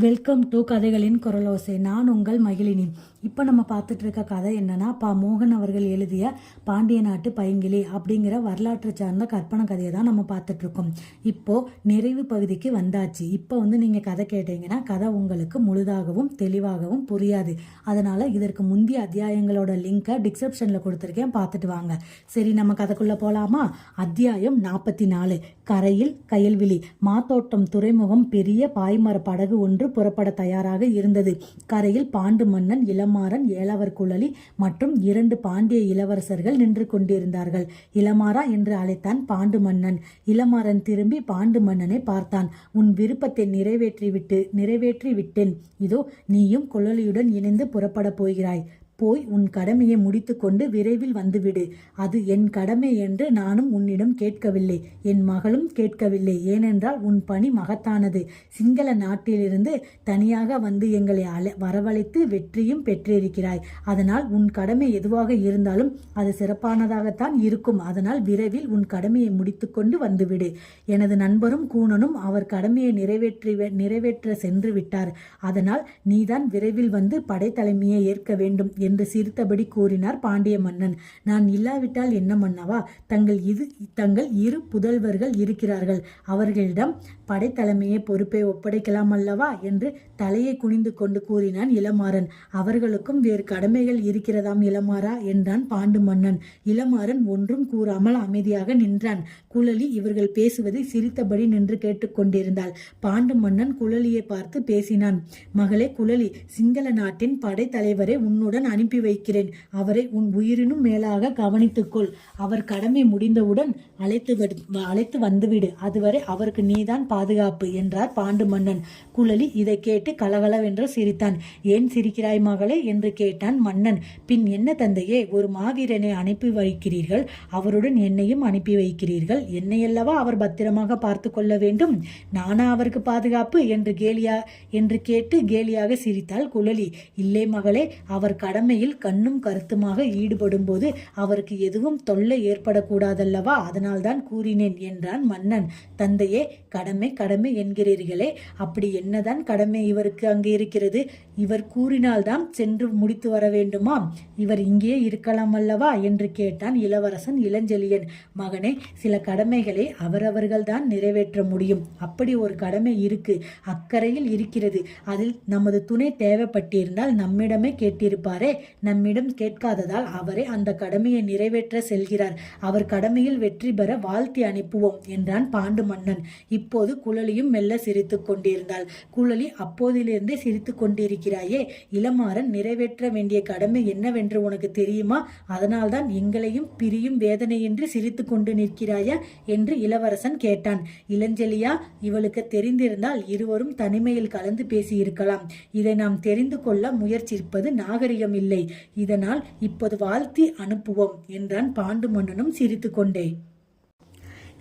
Welcome to கதைகளின் குரலோசை. நான் உங்கள் மகிழினி. இப்போ நம்ம பார்த்துட்டு இருக்க கதை என்னன்னா, மோகன் அவர்கள் எழுதிய பாண்டிய நாட்டு பைங்கிளி அப்படிங்கிற வரலாற்று சார்ந்த கற்பனை கதையை தான் நம்ம பார்த்துட்டு இருக்கோம். இப்போ நிறைவு பகுதிக்கு வந்தாச்சு. இப்போ நீங்கள் கதை கேட்டீங்கன்னா கதை உங்களுக்கு முழுதாகவும் தெளிவாகவும் புரியாது. அதனால இதற்கு முந்தைய அத்தியாயங்களோட லிங்கை டிஸ்கிரிப்ஷனில் கொடுத்துருக்கேன், பார்த்துட்டு வாங்க. சரி, நம்ம கதைக்குள்ள போலாமா? அத்தியாயம் 44. கரையில் கயல்விழி. மாத்தோட்டம் துறைமுகம் பெரிய பாய்மர படகு ஒன்று புறப்பட தயாராக இருந்தது. கரையில் பாண்டு மன்னன், இளமாறன், ஏலவர் குழலி மற்றும் 2 பாண்டிய இளவரசர்கள் நின்று கொண்டிருந்தார்கள். இளமாறா என்று அழைத்தான் பாண்டு மன்னன். இளமாறன் திரும்பி பாண்டு மன்னனை பார்த்தான். உன் விருப்பத்தை நிறைவேற்றி விட்டேன். இதோ நீயும் குழலியுடன் இணைந்து புறப்பட போகிறாய். போய் உன் கடமையை முடித்து கொண்டு விரைவில் வந்துவிடு. அது என் கடமை என்று நானும் உன்னிடம் கேட்கவில்லை, என் மகளும் கேட்கவில்லை. ஏனென்றால் உன் பணி மகத்தானது. சிங்கள நாட்டிலிருந்து தனியாக வந்து எங்களை வரவழைத்து வெற்றியும் பெற்றிருக்கிறாய். அதனால் உன் கடமை எதுவாக இருந்தாலும் அது சிறப்பானதாகத்தான் இருக்கும். அதனால் விரைவில் உன் கடமையை முடித்து கொண்டு வந்துவிடு. எனது நண்பரும் கூணனும் அவர் கடமையை நிறைவேற்ற சென்று விட்டார். அதனால் நீதான் விரைவில் வந்து படைத்தலைமையை ஏற்க வேண்டும் என்று சிரித்தபடி கூறினார் பாண்டிய மன்னன். நான் இல்லாவிட்டால் என்ன மன்னவா? தங்கள் 2 புதல்வர்கள் இருக்கிறார்கள். அவர்களிடம் படைத்தலைமையை பொறுப்பை ஒப்படைக்கலாம் அல்லவா என்று தலையை குனிந்து கொண்டு கூறினான் இளமாறன். அவர்களுக்கும் வேறு கடமைகள் இருக்கிறதாம் இளமாறா என்றான் பாண்டு மன்னன். இளமாறன் ஒன்றும் கூறாமல் அமைதியாக நின்றான். குழலி இவர்கள் பேசுவதை சிரித்தபடி நின்று கேட்டுக்கொண்டிருந்தாள். பாண்டு மன்னன் குழலியை பார்த்து பேசினான். மகளே குழலி, சிங்கள நாட்டின் படைத்தலைவரை உன்னுடன் அனுப்பி வைக்கிறேன். அவரை உன் உயிரினும் மேலாக கவனித்துக்கொள். அவர் கடமை முடிந்தவுடன் அழைத்து வந்துவிடு. அதுவரை அவருக்கு நீதான் பாதுகாப்பு என்றார் பாண்டு மன்னன். குழலி இதை கேட்டு கலகலவென்று சிரித்தான். ஏன் சிரிக்கிறாய் மகளே என்று கேட்டான் மன்னன். பின் என்ன தந்தையே, ஒரு மாவீரனை அனுப்பி வைக்கிறீர்கள், அவருடன் என்னையும் அனுப்பி வைக்கிறீர்கள். என்னையல்லவா அவர் பத்திரமாக பார்த்து கொள்ள வேண்டும். நானா அவருக்கு பாதுகாப்பு என்று கேட்டு கேலியாக சிரித்தாள் குழலி. இல்லை மகளே, அவர் கடமையில் கண்ணும் கருத்துமாக ஈடுபடும் போது அவருக்கு எதுவும் தொல்லை ஏற்படக்கூடாதல்லவா, அதனால்தான் கூறினேன் என்றான் மன்னன். தந்தையே, கடமை கடமை என்கிறீர்களே, அப்படி என்னதான் கடமை இவருக்கு அங்கே இருக்கிறது? இவர் கூறினால்தான் சென்று முடித்து வர வேண்டுமா? இவர் இங்கே இருக்கலாம் அல்லவா என்று கேட்டான் இளவரசன் இளஞ்செழியன். மகனே, சில கடமைகளை அவரவர்கள்தான் நிறைவேற்ற முடியும். அப்படி ஒரு கடமை இருக்கு, அக்கறையில் இருக்கிறது. அதில் நமது துணை தேவைப்பட்டிருந்தால் நம்மிடமே கேட்டிருப்பாரே. நம்மிடம் கேட்காததால் அவரே அந்த கடமையை நிறைவேற்ற செல்கிறார். அவர் கடமையில் வெற்றி பெற வாழ்த்தி அனுப்புவோம் என்றான் பாண்டு மன்னன். இப்போது குழலியும் மெல்ல சிரித்து கொண்டிருந்தாள். குழலி, அப்போதிலிருந்தே சிரித்து கொண்டிருக்கிறாயே, இளமாறன் நிறைவேற்ற வேண்டிய கடமை என்னவென்று உனக்கு தெரியுமா? அதனால்தான் எங்களையும் பிரியும் வேதனையின்றி சிரித்து கொண்டு நிற்கிறாயா என்று இளவரசன் கேட்டான். இளஞ்செழியா, இவளுக்கு தெரிந்திருந்தால் இருவரும் தனிமையில் கலந்து பேசியிருக்கலாம். இதை நாம் தெரிந்து கொள்ள முயற்சிப்பது நாகரிகம் இல்லை. இதனால் இப்போது வாழ்த்தி அனுப்புவோம் என்றான் பாண்டு மன்னனும் சிரித்து கொண்டே.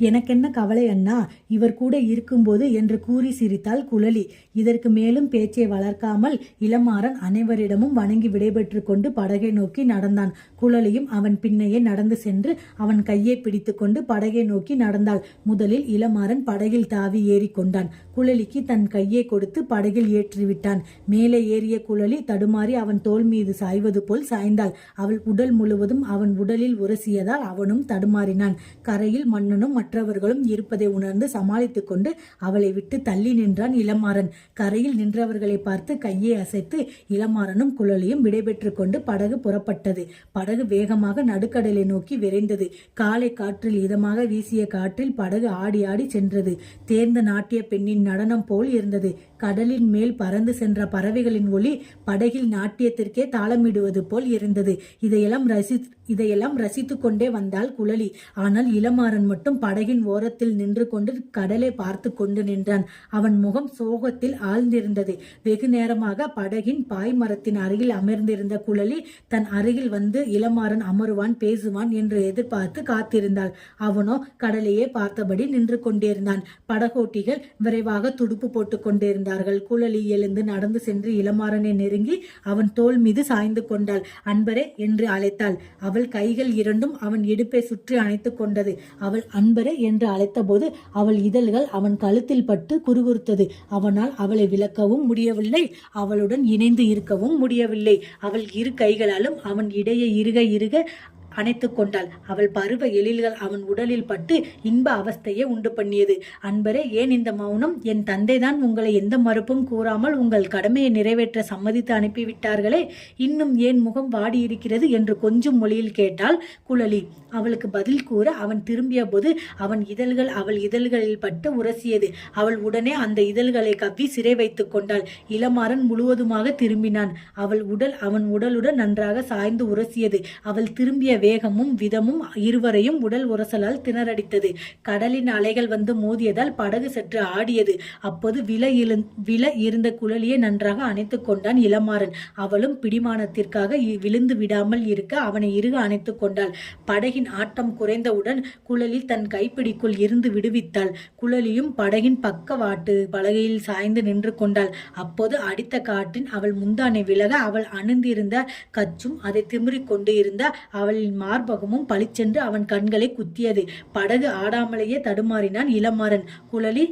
எனக்கென்ன கவலை அண்ணா, இவர் கூட இருக்கும்போது என்று கூறி சிரித்தாள் குழலி. இதற்கு மேலும் பேச்சை வளர்க்காமல் இளமாறன் அனைவரிடமும் வணங்கி விடைபெற்று கொண்டு படகை நோக்கி நடந்தான். குழலியும் அவன் பின்னையே நடந்து சென்று அவன் கையை பிடித்து கொண்டு படகை நோக்கி நடந்தாள். முதலில் இளமாறன் படகில் தாவி ஏறி கொண்டான். குழலிக்கு தன் கையை கொடுத்து படகில் ஏற்றிவிட்டான். மேலே ஏறிய குழலி தடுமாறி அவன் தோள் மீது சாய்வது போல் சாய்ந்தாள். அவள் உடல் முழுவதும் அவன் உடலில் உரசியதால் அவனும் தடுமாறினான். கரையில் மன்னனும் மற்றவர்களும் இருப்பதை உணர்ந்து சமாளித்துக் கொண்டு அவளை விட்டு தள்ளி நின்றான் இளமாறன். கரையில் நின்றவர்களை பார்த்து கையை அசைத்து இளமாறனும் குழலியும் விடைபெற்று கொண்டு படகு புறப்பட்டது. படகு வேகமாக நடுக்கடலை நோக்கி விரைந்தது. காலை காற்றில் இதமாக வீசிய காற்றில் படகு ஆடி ஆடி சென்றது. தேர்ந்த நாட்டிய பெண்ணின் நடனம் போல் இருந்தது. கடலின் மேல் பறந்து சென்ற பறவைகளின் ஒளி படகில் நாட்டியத்திற்கே தாளமிடுவது போல் இருந்தது. இதையெல்லாம் ரசித்து கொண்டே வந்தாள் குழலி. ஆனால் இளமாறன் மட்டும் படகின் ஓரத்தில் நின்று கொண்டு கடலை பார்த்து கொண்டு நின்றான். அவன் முகம் சோகத்தில் ஆழ்ந்திருந்தது. வெகு நேரமாக படகின் பாய்மரத்தின் அருகில் அமர்ந்திருந்த குழலி தன் அருகில் வந்து இளமாறன் அமருவான், பேசுவான் என்று எதிர்பார்த்து காத்திருந்தாள். அவனோ கடலையே பார்த்தபடி நின்று கொண்டிருந்தான். படகோட்டிகள் விரைவாக துடுப்பு போட்டுக் கொண்டிருந்தார்கள். குழலி எழுந்து நடந்து சென்று இளமாறனை நெருங்கி அவன் தோள் மீது சாய்ந்து கொண்டாள். அன்பரே என்று அழைத்தாள். அவள் அவள் கைகள் இரண்டும் அவன் இடுப்பை சுற்றி அணைத்து கொண்டது. அவள் அன்பரே என்று அழைத்தபோது அவள் இதழ்கள் அவன் கழுத்தில் பட்டு குறுகுறுத்தது. அவனால் அவளை விலக்கவும் முடியவில்லை, அவளுடன் இணைந்து இருக்கவும் முடியவில்லை. அவள் இரு கைகளாலும் அவன் இடையே இருக அணைத்து கொண்டாள். அவள் பருவ எழில்கள் அவன் உடலில் பட்டு இன்ப அவஸ்தையை உண்டு பண்ணியது. அன்பரே, ஏன் இந்த மௌனம்? என் தந்தைதான் உங்களை எந்த மறுப்பும் கூறாமல் உங்கள் கடமையை நிறைவேற்ற சம்மதித்து அனுப்பிவிட்டார்களே, இன்னும் ஏன் முகம் வாடியிருக்கிறது என்று கொஞ்சம் மொழியில் கேட்டாள் குழலி. அவளுக்கு பதில் கூற அவன் திரும்பிய போது அவன் இதழ்கள் அவள் இதழ்களில் பட்டு உரசியது. அவள் உடனே அந்த இதழ்களை கவ்வி சிறை வைத்துக் கொண்டாள். இளமாறன் முழுவதுமாக திரும்பினான். அவன் உடலுடன் நன்றாக சாய்ந்து உரசியது. அவள் திரும்பிய வேகமும் விதமும் இருவரையும் உடல் உரசலால் திணறடித்தது. கடலின் அலைகள் வந்து மோதியதால் படகு சற்று ஆடியது. அப்போது விழ இருந்த குழலியை நன்றாக அணைத்துக் கொண்டான் இளமாறன். அவளும் பிடிமானத்திற்காக விழுந்து விடாமல் இருக்க அவனை இறுக அணைத்துக் கொண்டாள். படகின் ஆட்டம் குறைந்தவுடன் குழலி தன் கைப்பிடிக்குள் இருந்து விடுவித்தாள். குழலியும் படகின் பக்கவாட்டு பலகையில் சாய்ந்து நின்று கொண்டாள். அப்போது அடித்த காற்றின் அவள் முந்தானை விலக அவள் அணிந்திருந்த கச்சும் அதை திமிரிக் கொண்டு இருந்த அவளின் மார்பகமும் பளிச்சென்று அவன் கண்களை குத்தியது. படகு ஆடாமலேயே தடுமாறினான் இளமாறன். குழலி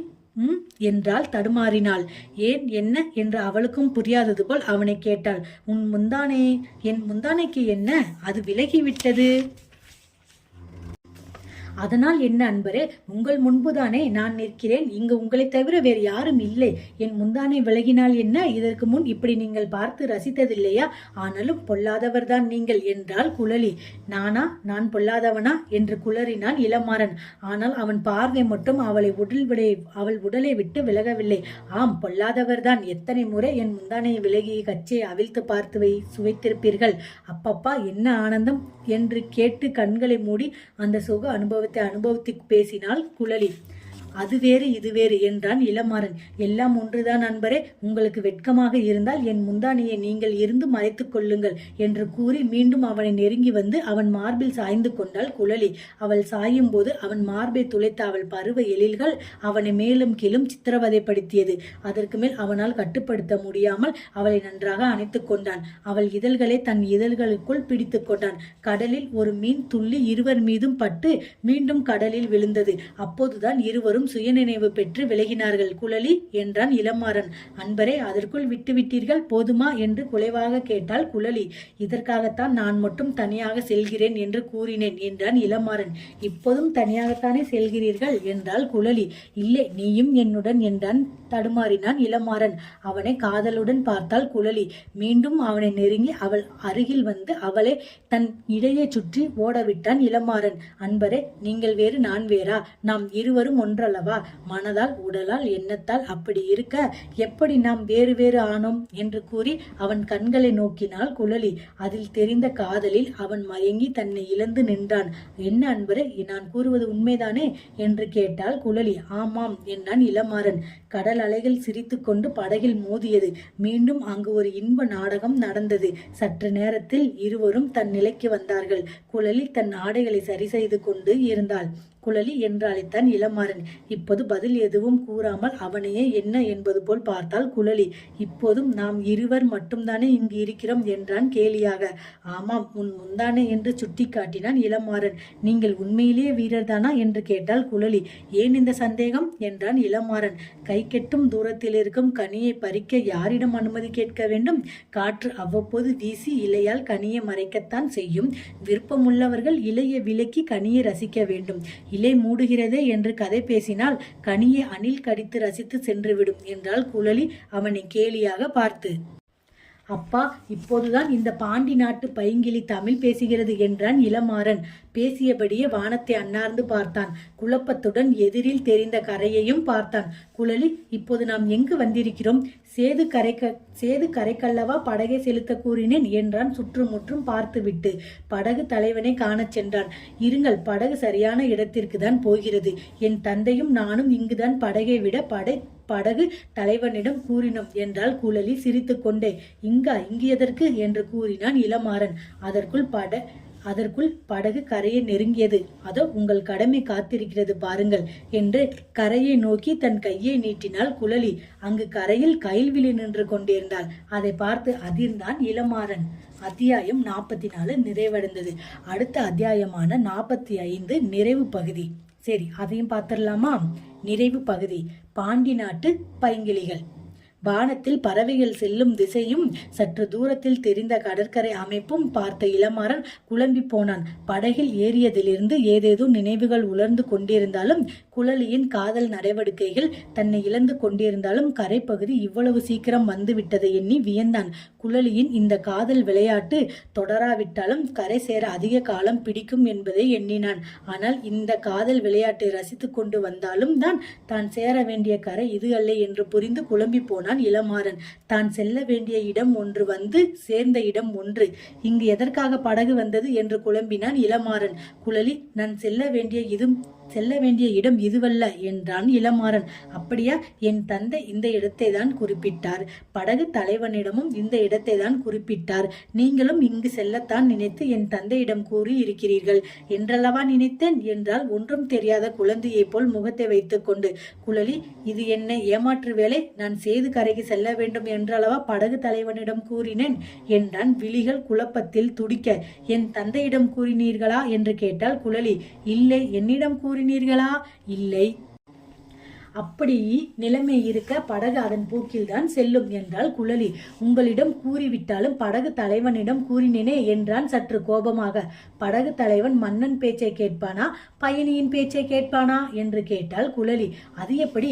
என்றால் தடுமாறினாள். ஏன், என்ன என்று அவளுக்கும் புரியாதது போல் அவனை கேட்டாள். என் முந்தானைக்கு என்ன? அது விலகிவிட்டது. அதனால் என்ன அன்பரே, உங்கள் முன்புதானே நான் நிற்கிறேன். இங்கு உங்களை தவிர வேறு யாரும் இல்லை. என் முந்தானை விலகினால் என்ன? இதற்கு முன் இப்படி நீங்கள் பார்த்து ரசித்ததில்லையா? ஆனாலும் பொல்லாதவர் தான் நீங்கள் என்றாள் குழலி. நான் பொல்லாதவனா என்று குளறினான் இளமாறன். ஆனால் அவன் பார்வை மட்டும் அவள் உடலை விட்டு விலகவில்லை. ஆம், பொல்லாதவர் தான். எத்தனை முறை என் முந்தானையை விலகி கச்சையை அவிழ்த்து பார்த்து சுவைத்திருப்பீர்கள். அப்பப்பா, என்ன ஆனந்தம் என்று கேட்டு கண்களை மூடி அந்த சுக அனுபவித்து பேசினாள் குழலி. அது வேறு இது வேறு என்றான் இளமாறன். எல்லாம் ஒன்றுதான் அன்பரே. உங்களுக்கு வெட்கமாக இருந்தால் என் முந்தானையை நீங்கள் இருந்து மறைத்துக் கொள்ளுங்கள் என்று கூறி மீண்டும் அவனை நெருங்கி வந்து அவன் மார்பில் சாய்ந்து கொண்டாள் குழலி. அவள் சாயும் போது அவன் மார்பை துளைத்த அவள் பருவ எழில்கள் அவனை மேலும் கீழும் சித்திரவதைப்படுத்தியது. அதற்கு மேல் அவனால் கட்டுப்படுத்த முடியாமல் அவளை நன்றாக அணைத்துக் கொண்டான். அவள் இதழ்களை தன் இதழ்களுக்குள் பிடித்து கொண்டான். கடலில் ஒரு மீன் துள்ளி இருவர் மீதும் பட்டு மீண்டும் கடலில் விழுந்தது. அப்போதுதான் இருவரும் சுயநினைவு பெற்று விலகினார்கள். குழலி என்றான் இளமாறன். அன்பரே, அதற்குள் விட்டுவிட்டீர்கள் போதுமா என்று குலைவாக கேட்டாள் குழலி. இதற்காகத்தான் நான் மட்டும் தனியாக செல்கிறேன் என்று கூறினேன் என்றான் இளமாறன். இப்போதும் தனியாகத்தானே செல்கிறீர்கள் என்றாள் குழலி. இல்லை, நீயும் என்னுடன் என்றான் தடுமாறினான் இளமாறன். அவனை காதலுடன் பார்த்தாள் குழலி. மீண்டும் அவனை நெருங்கி அவள் அருகில் வந்து அவளை தன் இடையே சுற்றி ஓடவிட்டான் இளமாறன். அன்பரே, நீங்கள் வேறு நான் வேறா? நாம் இருவரும் ஒன்றல்லவா? மனதால், உடலால், எண்ணத்தால் அப்படி இருக்க எப்படி நாம் வேறு வேறு ஆனோம் என்று கூறி அவன் கண்களை நோக்கினாள் குழலி. அதில் தெரிந்த காதலில் அவன் மயங்கி தன்னை இழந்து நின்றான். என்ன அன்பரே, நான் கூறுவது உண்மைதானே என்று கேட்டாள் குழலி. ஆமாம் என்றான் இளமாறன். கடல் அலைகள் சிரித்து கொண்டு படகில் மோதியது. மீண்டும் அங்கு ஒரு இன்ப நாடகம் நடந்தது. சற்று நேரத்தில் இருவரும் தன் நிலைக்கு வந்தார்கள். குழலி தன் ஆடைகளை சரி செய்து கொண்டு இருந்தாள். குழலி என்று அழைத்தான் இளமாறன். இப்போது பதில் எதுவும் கூறாமல் அவனையே என்ன என்பது போல் பார்த்தாள் குழலி. இப்போதும் நாம் இருவர் மட்டும்தானே இங்கு இருக்கிறோம் என்றான் கேலியாக. ஆமாம், உன் முந்தானே என்று சுட்டி காட்டினான் இளமாறன். நீங்கள் உண்மையிலேயே வீரர்தானா என்று கேட்டாள் குழலி. ஏன் இந்த சந்தேகம் என்றான் இளமாறன். கை கெட்டும் தூரத்தில் இருக்கும் கனியை பறிக்க யாரிடம் அனுமதி கேட்க வேண்டும்? காற்று அவ்வப்போது வீசி இலையால் கனியை மறைக்கத்தான் செய்யும். விருப்பமுள்ளவர்கள் இலையை விலக்கி கனியை ரசிக்க வேண்டும். இலை மூடுகிறதே என்று கதை பேசினால் கனியை அணில் கடித்து ரசித்து சென்றுவிடும் என்றாள் குழலி அவனை கேலியாக பார்த்து. அப்பா, இப்போதுதான் இந்த பாண்டி நாட்டு பைங்கிளி தமிழ் பேசுகிறது என்றான் இளமாறன். பேசியபடியே வானத்தை அண்ணார்ந்து பார்த்தான். குழப்பத்துடன் எதிரில் தெரிந்த கரையையும் பார்த்தான். குழலி, இப்போது நாம் எங்கு வந்திருக்கிறோம்? சேது கரைக்கல்லவா படகை செலுத்த கூறினேன் என்றான் சுற்றுமுற்றும் பார்த்துவிட்டு. படகு தலைவனை காணச் சென்றான். இருங்கள், படகு சரியான இடத்திற்கு தான் போகிறது. என் தந்தையும் நானும் இங்குதான் படகை விட படகு தலைவனிடம் கூறினோம் என்றாள் குழலி சிரித்து கொண்டே. இங்கு எதற்கு என்று கூறினான் இளமாறன். அதற்குள் அதற்குள் படகு கரையை நெருங்கியது. அதோ உங்கள் கடமை காத்திருக்கிறது பாருங்கள் என்று கரையை நோக்கி தன் கையை நீட்டினாள் குழலி. அங்கு கரையில் கயல்விழி நின்று கொண்டிருந்தாள். அதை பார்த்து அதிர்ந்தான் இளமாறன். அத்தியாயம் 44 நிறைவடைந்தது. அடுத்த அத்தியாயமான 45 நிறைவு பகுதி. சரி, அதையும் பார்த்துடலாமா? நிறைவு பகுதி. பாண்டி நாட்டு பைங்கிளிகள். வானத்தில் பறவைகள் செல்லும் திசையும் சற்று தூரத்தில் தெரிந்த கடற்கரை அமைப்பும் பார்த்த இளமாறன் குழம்பி போனான். படகில் ஏறியதிலிருந்து ஏதேதோ நினைவுகள் உலர்ந்து கொண்டிருந்தாலும், குழலியின் காதல் நடவடிக்கைகள் தன்னை இழந்து கொண்டிருந்தாலும், கரைப்பகுதி இவ்வளவு சீக்கிரம் வந்துவிட்டதை எண்ணி வியந்தான். குழலியின் இந்த காதல் விளையாட்டு தொடராவிட்டாலும் கரை சேர அதிக காலம் பிடிக்கும் என்பதை எண்ணினான். ஆனால் இந்த காதல் விளையாட்டை ரசித்து கொண்டு வந்தாலும் தான் சேர வேண்டிய கரை இது அல்ல என்று புரிந்து குழம்பி போனான் இளமாறன். தான் செல்ல வேண்டிய இடம் ஒன்று, வந்து சேர்ந்த இடம் ஒன்று. இங்கு எதற்காக படகு வந்தது என்று குழம்பினான் இளமாறன். குழலி, நான் செல்ல வேண்டிய இடம் இதுவல்ல என்றான் இளமாறன். அப்படியா? என் தந்தை இந்த இடத்தை தான் குறிப்பிட்டார். படகு தலைவனிடமும் இந்த இடத்தை தான் குறிப்பிட்டார். நீங்களும் இங்கு செல்லத்தான் நினைத்து என் தந்தையிடம் கூறி இருக்கிறீர்கள் என்றல்லவா நினைத்தேன் என்றால் ஒன்றும் தெரியாத குழந்தையை போல் முகத்தை வைத்துக் கொண்டு. குழலி, இது என்ன ஏமாற்று வேலை? நான் சேது கரைக்கு செல்ல வேண்டும் என்றளவா படகு தலைவனிடம் கூறினேன் என்றான் விழிகள் குழப்பத்தில் துடிக்க. என் தந்தையிடம் கூறினீர்களா என்று கேட்டால் குழலி. இல்லை, என்னிடம் கூறினீர்களா? இல்லை. அப்படி நிலைமை இருக்க படகு அதன் போக்கில் தான் செல்லும் என்றால் குழலி. உங்களிடம் கூறிவிட்டாலும் படகு தலைவனிடம் கூறினேனே என்றான் சற்று கோபமாக. படகு தலைவன் மன்னன் பேச்சை கேட்பானா பயணியின் பேச்சை கேட்பானா என்று கேட்டால் குழலி. அது எப்படி?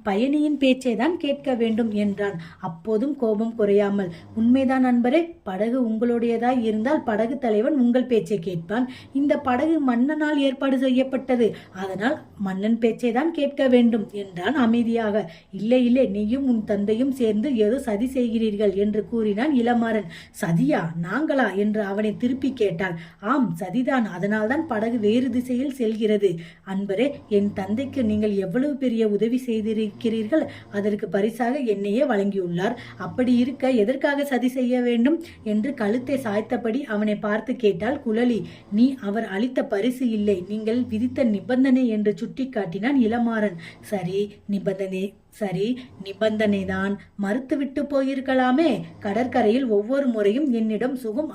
பயணியின் பேச்சை தான் கேட்க வேண்டும் என்றான். அப்போதும் கோபம் குறையாமல். உண்மைதான் நண்பரே, படகு உங்களுடையதாய் இருந்தால் படகு தலைவன் உங்கள் பேச்சை கேட்பான். இந்த படகு மன்னனால் ஏற்பாடு செய்யப்பட்டது, அதனால் மன்னன் பேச்சை தான் கேட்க வேண்டும் என்றான் அமைதியாக. இல்லை இல்லை, நீயும் உன் தந்தையும் சேர்ந்து ஏதோ சதி செய்கிறீர்கள் என்று கூறினான் இளமாறன். சதியா? நாங்களா என்று அவனை திருப்பி கேட்டாள். ஆம், சதிதான். அதனால்தான் படகு வேறு திசையில் செல்கிறது. அன்பரே, என் தந்தைக்கு நீங்கள் எவ்வளவு பெரிய உதவி செய்திருக்கிறீர்கள். அதற்கு பரிசாக என்னையே வழங்கியுள்ளார். அப்படி இருக்க எதற்காக சதி செய்ய வேண்டும் என்று கழுத்தை சாய்த்தபடி அவனை பார்த்து கேட்டாள் குழலி. நீ அவர் அளித்த பரிசு இல்லை, நீங்கள் விதித்த நிபந்தனை என்று சுட்டி காட்டினான் இளமாறன். சரி, நிபந்தனைதான். மறுத்துவிட்டு போயிருக்கலாமே. கடற்கரையில் ஒவ்வொரு முறையும் என்னிடம் சுகம்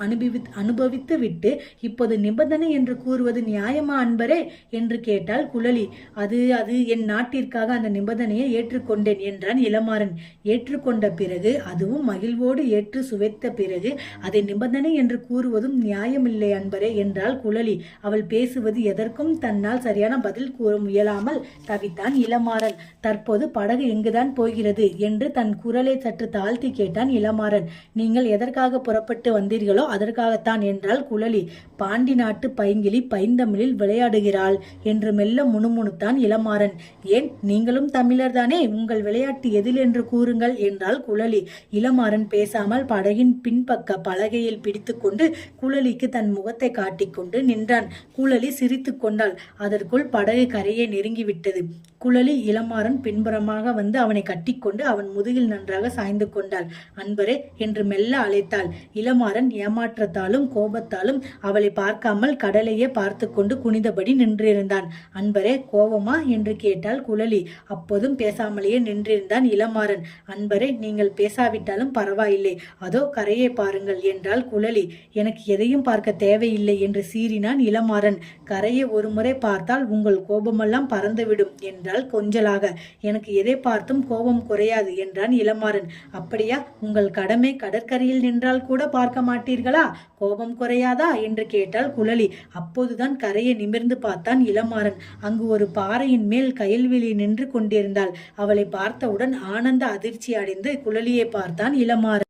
அனுபவித்து விட்டு இப்போது நிபந்தனை என்று கூறுவது நியாயமா அன்பரே என்று கேட்டாள் குழலி. அது என் நாட்டிற்காக அந்த நிபந்தனையை ஏற்றுக்கொண்டேன் என்றான் இளமாறன். ஏற்றுக்கொண்ட பிறகு, அதுவும் மகிழ்வோடு ஏற்று சுவைத்த பிறகு அதை நிபந்தனை என்று கூறுவதும் நியாயமில்லை அன்பரே என்றாள் குழலி. அவள் பேசுவது எதற்கும் தன்னால் சரியான பதில் கூற முயலாமல் தவித்தான் இளமாறன். தற்போது படகு எங்குதான் போகிறது என்று தன் குரலை சற்று தாழ்த்தி கேட்டான் இளமாறன். நீங்கள் எதற்காக புறப்பட்டு வந்தீர்களோ அதற்காகத்தான் என்றாள் குழலி. பாண்டி நாட்டு பைங்கிளி பைந்தமிழில் விளையாடுகிறாள் என்று மெல்ல முணுமுணுத்தான் இளமாறன். ஏன், நீங்களும் தமிழர் தானே, உங்கள் விளையாட்டு எதில் என்று கூறுங்கள் என்றாள் குழலி. இளமாறன் பேசாமல் படகின் பின்பக்க பலகையில் பிடித்து கொண்டு குழலிக்கு தன் முகத்தை காட்டிக்கொண்டு நின்றான். குழலி சிரித்து கொண்டாள். அதற்குள் படகு கரையை நெருங்கிவிட்டது. குழலி இளமாறன் பின்புறமாக வந்து அவனை கட்டிக்கொண்டு அவன் முதுகில் நன்றாக சாய்ந்து கொண்டாள். அன்பரே என்று மெல்ல அழைத்தாள். இளமாறன் ஏமாற்றத்தாலும் கோபத்தாலும் அவளை பார்க்காமல் கடலையே பார்த்து கொண்டு குனிந்தபடி நின்றிருந்தான். அன்பரே, கோபமா என்று கேட்டாள் குழலி. அப்போதும் பேசாமலேயே நின்றிருந்தான் இளமாறன். அன்பரே, நீங்கள் பேசாவிட்டாலும் பரவாயில்லை, அதோ கரையை பாருங்கள் என்றாள் குழலி. எனக்கு எதையும் பார்க்க தேவையில்லை என்று சீறினான் இளமாறன். கரையை ஒரு முறை பார்த்தால் உங்கள் கோபமெல்லாம் பறந்துவிடும் என்றாள் கொஞ்சலாக. எனக்கு எதை பார்த்தும் கோபம் குறையாது என்றான் இளமாறன். அப்படியா? உங்கள் கடமை கடற்கரையில் நின்றால் கூட பார்க்க மாட்டீர்களா? கோபம் குறையாதா என்று கேட்டாள் குழலி. அப்போதுதான் கரையை நிமிர்ந்து பார்த்தான் இளமாறன். அங்கு ஒரு பாறையின் மேல் கயல்விழி நின்று கொண்டிருந்தாள். அவளை பார்த்தவுடன் ஆனந்த அதிர்ச்சி அடைந்து குழலியை பார்த்தான் இளமாறன்.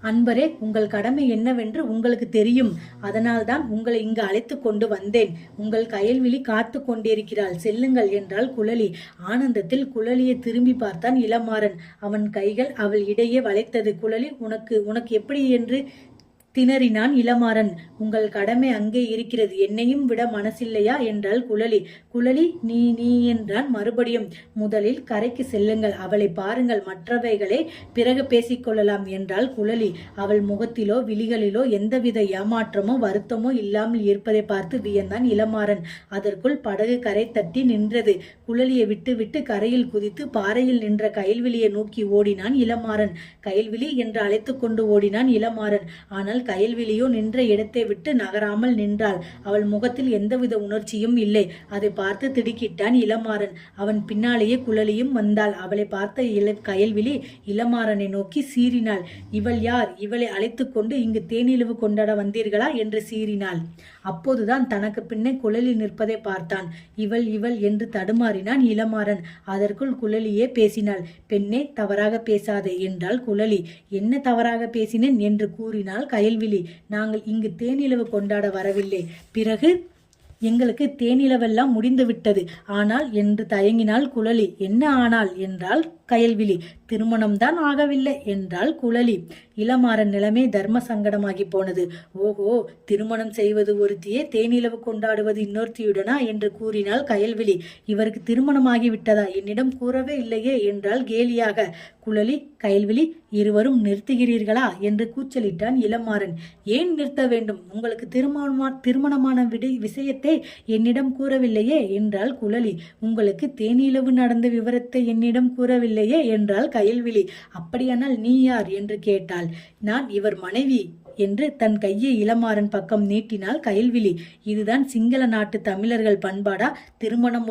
அன்பரே, உங்கள் கடமை என்னவென்று உங்களுக்கு தெரியும். அதனால்தான் உங்களை இங்கு அழைத்து கொண்டு வந்தேன். உங்கள் கயல்விழி காத்து கொண்டிருக்கிறாள், செல்லுங்கள் என்றாள் குழலி. ஆனந்தத்தில் குழலியை திரும்பி பார்த்தான் இளமாறன். அவன் கைகள் அவள் இடையே வளைத்தது. குழலி, உனக்கு எப்படி என்று திணறினான் இளமாறன். உங்கள் கடமை அங்கே இருக்கிறது, என்னையும் விட மனசில்லையா என்றாள் குழலி. குழலி நீ நீ என்றான் மறுபடியும். முதலில் கரைக்கு செல்லுங்கள், அவளை பாருங்கள், மற்றவைகளை பிறகு பேசிக்கொள்ளலாம் என்றாள் குழலி. அவள் முகத்திலோ விழிகளிலோ எந்தவித ஏமாற்றமோ வருத்தமோ இல்லாமல் இருப்பதை பார்த்து வியந்தான் இளமாறன். அதற்குள் படகு கரை தட்டி நின்றது. குழலியை விட்டு விட்டு கரையில் குதித்து பாறையில் நின்ற கயல்விழியை நோக்கி ஓடினான் இளமாறன். கயல்விழி என்று அழைத்து கொண்டு ஓடினான் இளமாறன். ஆனால் கயல்விழியோ நின்ற இடத்தை விட்டு நகராமல் நின்றாள். அவள் முகத்தில் எந்தவித உணர்ச்சியும் இல்லை. அதை பார்த்து திடுக்கிட்டான் இளமாறன். அவன் பின்னாலேயே குழலியும் வந்தாள். அவளை பார்த்த கயல்விழி இளமாறனை நோக்கி சீறினாள். இவள் யார்? இவளை அழைத்து கொண்டு இங்கு தேனிலவு கொண்டாட வந்தீர்களா என்று சீறினாள். அப்போதுதான் தனக்கு பின்னே குழலி நிற்பதை பார்த்தான். இவள் இவள் என்று தடுமாறினான் இளமாறன். அதற்குள் குழலியே பேசினாள். பெண்ணே, தவறாக பேசாதே என்றாள் குழலி. என்ன தவறாக பேசினேன் என்று கூறினாள் கயல்விழி. நாங்கள் இங்கு தேனிலவு கொண்டாட வரவில்லை. பிறகு எங்களுக்கு தேனிலவெல்லாம் முடிந்து விட்டது. ஆனால் என்று தயங்கினாள் குழலி. என்ன ஆனால் என்றாள் கயல்விழி. திருமணம்தான் ஆகவில்லை என்றாள் குழலி. இளமாறன் நிலைமை தர்ம சங்கடமாகி போனது. ஓஹோ, திருமணம் செய்வது ஒருத்தியே, தேனிலவு கொண்டாடுவது இன்னொருத்தியுடனா என்று கூறினாள் கயல்விழி. இவருக்கு திருமணமாகி விட்டதா? என்னிடம் கூறவே இல்லையே என்றாள் கேலியாக. குழலி, கயல்விழி, இருவரும் நிறுத்துகிறீர்களா என்று கூச்சலிட்டான் இளமாறன். ஏன் நிறுத்த வேண்டும்? உங்களுக்கு திருமணமான விஷயத்தை என்னிடம் கூறவில்லையே என்றாள் குழலி. உங்களுக்கு தேனிலவு நடந்த விவரத்தை என்னிடம் கூறவில்லையே என்றாள் கயல்விழி. அப்படியானால் நீ யார் என்று கேட்டாள். நான் இவர் மனைவி என்று தன் கையை இளமாறன் பக்கம் நீட்டினாள் கயல்விழி. இதுதான் சிங்கள நாட்டு தமிழர்கள் பண்பாடா? திருமணம்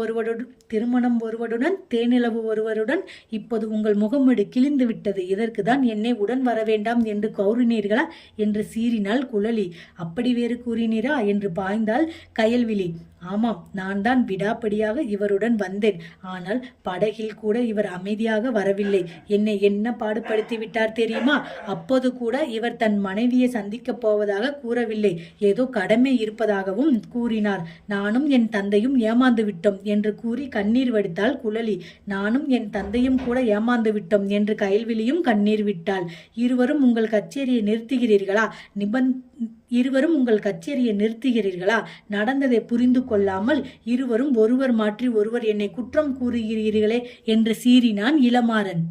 ஒருவருடன் தேனிலவு ஒருவருடன். இப்போது உங்கள் முகமூடி கிழிந்து விட்டது. இதற்கு தான் என்னை உடன் வர வேண்டாம் என்று கூறினீர்களா என்று சீறினாள் குழலி. அப்படி வேறு கூறினீரா என்று பாய்ந்தாள் கயல்விழி. ஆமாம், நான் தான் விடாப்படியாக இவருடன் வந்தேன். ஆனால் படகில் கூட இவர் அமைதியாக வரவில்லை. என்னை என்ன பாடுபடுத்தி விட்டார் தெரியுமா? அப்போது கூட இவர் தன் மனைவியை சந்திக்கப் போவதாக கூறவில்லை. ஏதோ கடமை இருப்பதாகவும் கூறினார். நானும் என் தந்தையும் ஏமாந்து விட்டோம் என்று கூறி கண்ணீர் வடித்தாள் குழலி. நானும் என் தந்தையும் கூட ஏமாந்து விட்டோம் என்று கயல்விழியும் கண்ணீர் விட்டாள். இருவரும் உங்கள் கச்சேரியை நிறுத்துகிறீர்களா? நடந்ததை புரிந்து கொள்ளாமல் இருவரும் ஒருவர் மாற்றி ஒருவர் என்னை குற்றம் கூறுகிறீர்களே என்று சீறினான் இளமாறன்.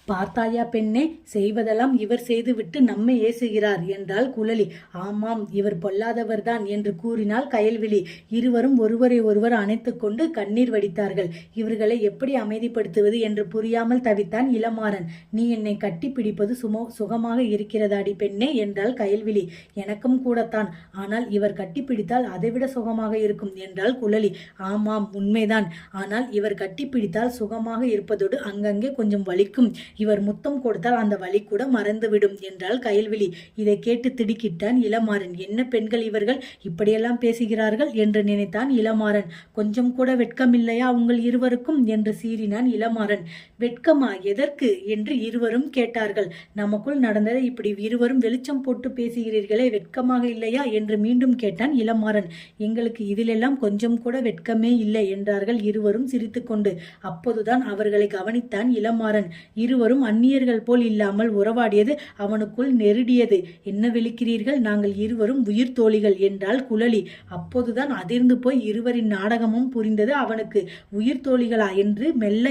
பார்த்தாயா பெண்ணே, செய்வதெல்லாம் இவர் செய்துவிட்டு நம்மை ஏசுகிறார் என்றாள் குழலி. ஆமாம், இவர் பொல்லாதவர்தான் என்று கூறினாள் கயல்விழி. இருவரும் ஒருவரை ஒருவர் அணைத்து கொண்டு கண்ணீர் வடித்தார்கள். இவர்களை எப்படி அமைதிப்படுத்துவது என்று புரியாமல் தவித்தான் இளமாறன். நீ என்னை கட்டி பிடிப்பது சுகமாக இருக்கிறதாடி பெண்ணே என்றாள் கயல்விழி. எனக்கும் கூடத்தான். ஆனால் இவர் கட்டிப்பிடித்தால் அதைவிட சுகமாக இருக்கும் என்றாள் குழலி. ஆமாம், உண்மைதான். ஆனால் இவர் கட்டிப்பிடித்தால் சுகமாக இருப்பதோடு அங்கங்கே கொஞ்சம் வலிக்கும். இவர் முத்தம் கொடுத்தால் அந்த வலி கூட மறந்துவிடும் என்றாள் கயல்விழி. இதை கேட்டு திடுக்கிட்டான் இளமாறன். என்ன பெண்கள் இவர்கள் இப்படியெல்லாம் பேசுகிறார்கள் என்று நினைத்தான் இளமாறன். கொஞ்சம் கூட வெட்கமில்லையா உங்கள் இருவருக்கும் என்று சீறினான் இளமாறன். வெட்கமா? எதற்கு என்று இருவரும் கேட்டார்கள். நமக்குள் நடந்ததை இப்படி இருவரும் வெளிச்சம் போட்டு பேசுகிறீர்களே, வெட்கமாக இல்லையா என்று மீண்டும் கேட்டான் இளமாறன். எங்களுக்கு இதிலெல்லாம் கொஞ்சம் கூட வெட்கமே இல்லை என்றார்கள் இருவரும் சிரித்துக்கொண்டு. அப்போதுதான் அவர்களை கவனித்தான் இளமாறன். இருவரும் அந்நியர்கள் போல் இல்லாமல் உறவாடியது அவனுக்குள் நெருடியது. என்ன விழிக்கிறீர்கள்? நாங்கள் இருவரும் உயிர் தோழிகள் என்றாள் குழலி. அப்போதுதான் அதிர்ந்து போய் இருவரின் நாடகமும் புரிந்தது அவனுக்கு. உயிர் தோழிகளா என்று மெல்ல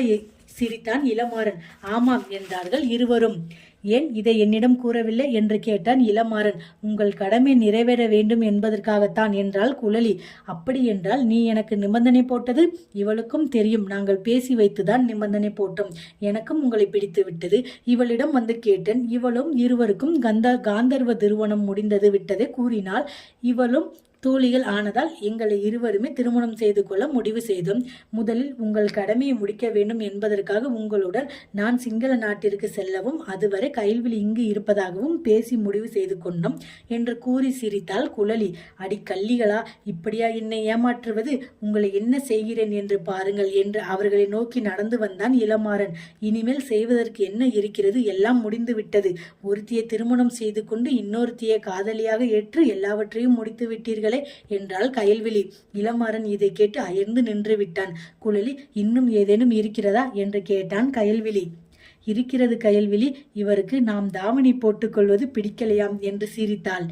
சிரித்தான் இளமாறன். ஆமாம் என்றார்கள் இருவரும். ஏன் இதை என்னிடம் கூறவில்லை என்று கேட்டான் இளமாறன். உங்கள் கடமை நிறைவேற வேண்டும் என்பதற்காகத்தான் என்றாள் குழலி. அப்படி என்றால் நீ எனக்கு நிபந்தனை போட்டது? இவளுக்கும் தெரியும். நாங்கள் பேசி வைத்துதான் நிபந்தனை போட்டோம். எனக்கும் உங்களை பிடித்து விட்டது. இவளிடம் வந்து கேட்டேன். இவளும் இருவருக்கும் காந்தர்வ திருமணம் முடிந்தது விட்டதை கூறினாள். இவளும் தோழிகள் ஆனதால் எங்களை இருவருமே திருமணம் செய்து கொள்ள முடிவு செய்தோம். முதலில் உங்கள் கடமையை முடிக்க வேண்டும் என்பதற்காக உங்களுடன் நான் சிங்கள நாட்டிற்கு செல்லவும் அதுவரை கயல்விழி இங்கு இருப்பதாகவும் பேசி முடிவு செய்து கொண்டோம் என்று கூறி சிரித்தாள் குழலி. அடி கள்ளிகளா, இப்படியா என்னை ஏமாற்றுவது? உங்களை என்ன செய்கிறேன் என்று பாருங்கள் என்று அவர்களை நோக்கி நடந்து வந்தான் இளமாறன். இனிமேல் செய்வதற்கு என்ன இருக்கிறது? எல்லாம் முடிந்து விட்டது. ஒருத்தியை திருமணம் செய்து கொண்டு இன்னொருத்தியை காதலியாக ஏற்று எல்லாவற்றையும் முடித்து விட்டீர்களே என்றாள் கயல்விழி. இளமாறன் இதை கேட்டு அயர்ந்து நின்று விட்டான். குழலி, இன்னும் ஏதேனும் இருக்கிறதா என்று கேட்டான் கயல்விழி. இருக்கிறது கயல்விழி, இவருக்கு நாம் தாவணி போட்டுக்கொள்வது பிடிக்கலையாம் என்று சிரித்தாள்.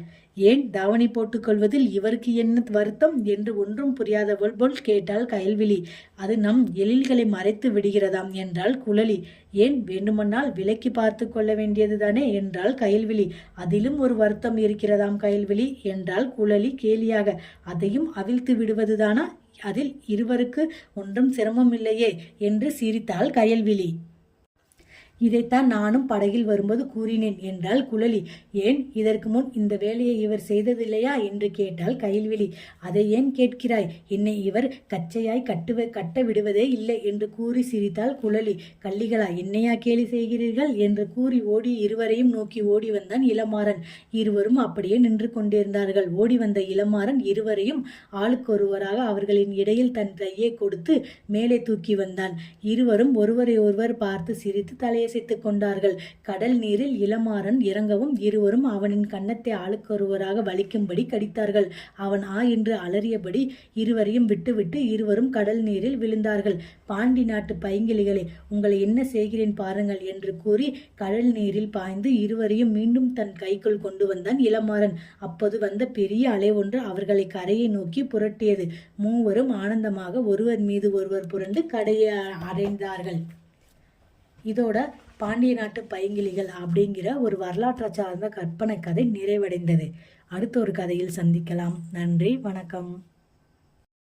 ஏன் தாவணி போட்டுக்கொள்வதில் இவருக்கு என்ன வருத்தம் என்று ஒன்றும் புரியாதவள் போல் கேட்டாள் கயல்விழி. அது நம் எழில்களை மறைத்து விடுகிறதாம் என்றாள் குழலி. ஏன், வேண்டுமானால் விலக்கி பார்த்து கொள்ள வேண்டியதுதானே என்றாள் கயல்விழி. அதிலும் ஒரு வருத்தம் இருக்கிறதாம் கயல்விழி என்றாள் குழலி கேலியாக. அதையும் அவிழ்த்து விடுவதுதானா? அதில் இருவருக்கு ஒன்றும் சிரமமில்லையே என்று சிரித்தாள் கயல்விழி. இதைத்தான் நானும் படகில் வரும்போது கூறினேன் என்றாள் குழலி. ஏன், இதற்கு முன் இந்த வேலையை இவர் செய்ததில்லையா என்று கேட்டாள் கயல்விழி. அதை ஏன் கேட்கிறாய்? என்னை இவர் கச்சையாய் கட்ட விடுவதே இல்லை என்று கூறி சிரித்தாள் குழலி. கள்ளிகளா, என்னையா கேலி செய்கிறீர்கள் என்று கூறி ஓடி இருவரையும் நோக்கி ஓடி வந்தான் இளமாறன். இருவரும் அப்படியே நின்று கொண்டிருந்தார்கள். ஓடி வந்த இளமாறன் இருவரையும் ஆளுக்கொருவராக அவர்களின் இடையில் தன் கையை கொடுத்து மேலே தூக்கி வந்தான். இருவரும் ஒருவரை ஒருவர் பார்த்து சிரித்து தலையை அசைத்துக் கொண்டார்கள். கடல் நீரில் இளமாறன் இறங்கவும் இருவரும் அவனின் கன்னத்தை ஆளுக்கொருவராக வலிக்கும்படி கடித்தார்கள். அவன் ஆ என்று அலறியபடி இருவரையும் விட்டுவிட்டு இருவரும் கடல் நீரில் விழுந்தார்கள். பாண்டி நாட்டு பைங்கிளிகளே, உங்களை என்ன செய்கிறேன் பாருங்கள் என்று கூறி கடல் நீரில் பாய்ந்து இருவரையும் மீண்டும் தன் கைக்குள் கொண்டு வந்தான் இளமாறன். அப்போது வந்த பெரிய அலை ஒன்று அவர்களை கரையை நோக்கி புரட்டியது. மூவரும் ஆனந்தமாக ஒருவர் மீது ஒருவர் புரண்டு கரையை அடைந்தார்கள். இதோட பாண்டிய நாட்டு பைங்கிளிகள் அப்படிங்கிற ஒரு வரலாற்றை சார்ந்த கற்பனை கதை நிறைவடைந்தது. அடுத்த ஒரு கதையில் சந்திக்கலாம். நன்றி, வணக்கம்.